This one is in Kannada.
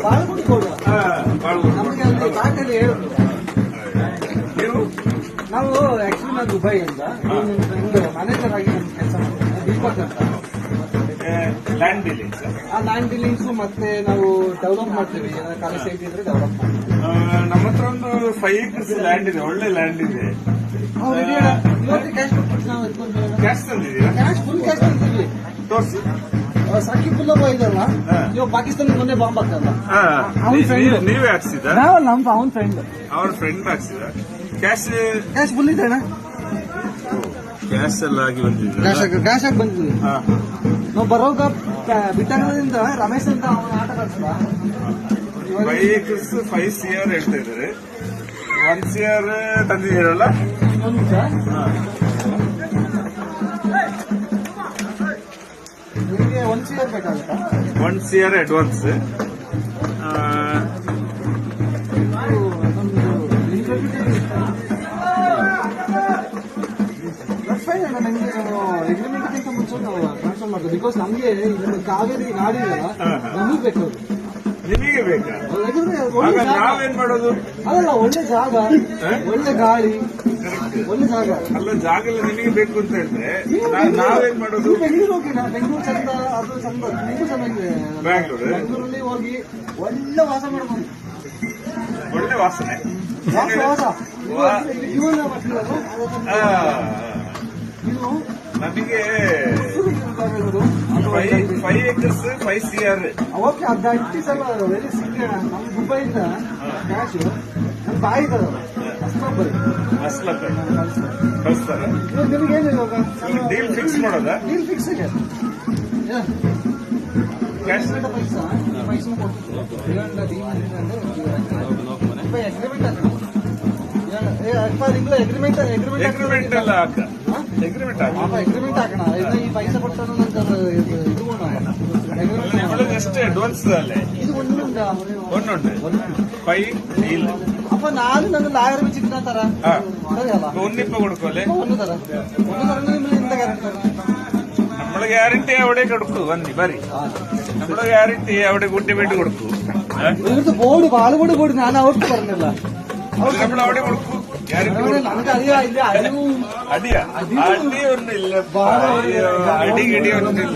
ಬಾಳ್ಗುಡಿ ಕೊಡುವ ನಮಗೆ ಅಲ್ಲಿ ಬಾಟಲ್ಲಿ ಹೇಳುದು ನಾವು ಆಕ್ಚುಲಿ ನಾನು ದುಬೈಯಿಂದ ಮ್ಯಾನೇಜರ್ ಆಗಿ ಕೆಲಸ ಮಾಡ್ತೀನಿ ದೀಪಕ್ ಅಂತ. ಲ್ಯಾಂಡ್ ಡೀಲಿಂಗ್ಸ್ ಆ ಲ್ಯಾಂಡ್ ಡೀಲಿಂಗ್ಸ್ ಮತ್ತೆ ನಾವು ಡೆವಲಪ್ ಮಾಡ್ತೀವಿ, ಖಾಲಿ ಸೈಟ್ ಇದ್ರೆ ಡೆವಲಪ್ ಮಾಡ್ತೀವಿ. ನಮ್ಮ ಹತ್ರ ಒಂದು 5 acres ಲ್ಯಾಂಡ್ ಇದೆ, ಒಳ್ಳೆ ಲ್ಯಾಂಡ್ ಇದೆ. ಇವತ್ತು ಕ್ಯಾಶ್ ಕೊಟ್ಬಿಟ್ಟು ನಾವು ಇಟ್ಕೊಂಡು ಕ್ಯಾಶ್ ತಂದಿದ್ದೀರಾ? ಕ್ಯಾಶ್ ಫುಲ್ ಕ್ಯಾಶ್ ತಂದಿದ್ವಿ. ತೋರಿಸಿ. ಸಾಕಿಬುಲ್ಲಾ ಇದಲ್ಲ, ಇವಾಗ ಪಾಕಿಸ್ತಾನ ಮೊನ್ನೆ ಬಾಂಬ್ ಹಾಕಲ್ಲ, ನೀವೇ ಹಾಕ್ಸಿದ? ಅವನ ಫ್ರೆಂಡ್, ಅವ್ರ ಫ್ರೆಂಡ್ ಹಾಕ್ಸಿದ. ಕ್ಯಾಶ್ ಕ್ಯಾಶ್ ಫುಲ್ ಇದೆ ಅಣ್ಣ. ಕ್ಯಾಶ್ ಎಲ್ಲ ಆಗಿ ಬಂದಿದೆ, ಕ್ಯಾಶ್ ಆಗಿ ಬಂದಿದ್ವಿ ನಾವು. ಬರೋಗ ಬಿಟ್ಟಂಗದಿಂದ ರಮೇಶ್ ಅಂತ ಅವನ ಆಟ ಆಡ್ಸಲ್ಲ. 5 acres 5 CR ಹೇಳ್ತಾ ಇದ್ದಾರೆ. 1 CR ತಂದಿದ್ದೀರಲ್ಲ? ನಿಮಗೆ 1 CR ಬೇಕಾಗುತ್ತಾ? 1 CR ಅಡ್ವಾನ್ಸ್. ಎಗ್ರಿಮೆಂಟ್ಗಿಂತ ಮುಂಚೆ ನಾವು ಟ್ರಾನ್ಸ್ಫರ್ ಮಾಡ್ತೀವಿ. ಬಿಕಾಸ್ ನಮಗೆ ಕಾವೇರಿ ನಾಡಿ ನಮಗೆ ಬೇಕು. ನಿಮಗೆ ಬೇಕಾ? ನಾವೇನ್ ಮಾಡೋದು? ಅದಲ್ಲ, ಒಳ್ಳೆ ಜಾಗ, ಒಳ್ಳೆ ಗಾಳಿ, ಒಳ್ಳೆ ಜಾಗ. ಅಲ್ಲ, ಜಾಗ ಎಲ್ಲ ನಿಮಗೆ ಬೇಕು ಅಂತ ಹೇಳಿದ್ರೆ ನಾವೇನ್ ಮಾಡೋದು? ಬೆಂಗಳೂರು ಹೋಗಿ, ಬೆಂಗಳೂರು ಚಂದ, ಅದು ಚಂದ, ಬೆಂಗಳೂರು ಚೆನ್ನಾಗಿದೆ. ಬೆಂಗಳೂರಲ್ಲಿ ಹೋಗಿ ಒಳ್ಳೆ ವಾಸ ಮಾಡ್ಬೋದು. ಒಳ್ಳೆ ವಾಸನೆ, ವಾಸ ನಮಗೆ 5 acres 5 CR. ಓಕೆ, ಅದು ಸಲ ವೆರಿ ಸಿಕ್ಕ. ನಮ್ಮ ದುಬೈಯಿಂದ ಕ್ಯಾಶ್ ನಮ್ಮ ಬಾಯಿ ಅಸ್ಲಕ್ಕ ಕಳಿಸ್ತಾರ. ನಿಮಗೇನು ಇವಾಗ ಡೀಲ್ ಫಿಕ್ಸ್ ಮಾಡೋದಾ? ಡೀಲ್ ಫಿಕ್ಸ್ ಇದೆ. ಕ್ಯಾಶ್ ಪೈಸಾ ಕೊಡ್ತೀವಿ. ಅಗ್ರಿಮೆಂಟ್ ಅಗ್ರಿಮೆಂಟ್ ಎಲ್ಲ ಅಗ್ರಿಮೆಂಟ್ ಹಾಕೋಣ. ಈ ಪೈಸಾ ಕೊಡ್ತಾರ ಅಷ್ಟೇ ಅಡ್ವಾನ್ಸ್ ಅಲ್ಲೇ. ಇದು ಒಂದುಂಟು 5 ಡೀಲ್. അപ്പൊ നാല് നിങ്ങൾ ലായർ വെച്ചിട്ട് തരാം. ഒന്നിപ്പോ കൊടുക്കുമല്ലേ? ഒന്ന് തരാം. ഒന്ന് തരണം. നിങ്ങൾ എന്താ ഗ്യാരണ്ടി? നമ്മളെ ഗ്യാരണ്ടി അവിടെ കൊടുക്കൂ. ಬನ್ನಿ ಬರಿ, നമ്മളെ ഗ്യാരണ്ടി അവിടെ കൂട്ടിവേണ്ടി കൊടുക്കൂ. ഇവിടുത്തെ ബോർഡ് പാലക്കോട് ബോർഡ് ഞാൻ അവർക്ക് പറഞ്ഞില്ല. നമ്മൾ അവിടെ കൊടുക്കൂ. നമുക്ക് അറിയാം. അടിയാ അടിയൊന്നുമില്ല, അടി കിടിയൊന്നുമില്ല.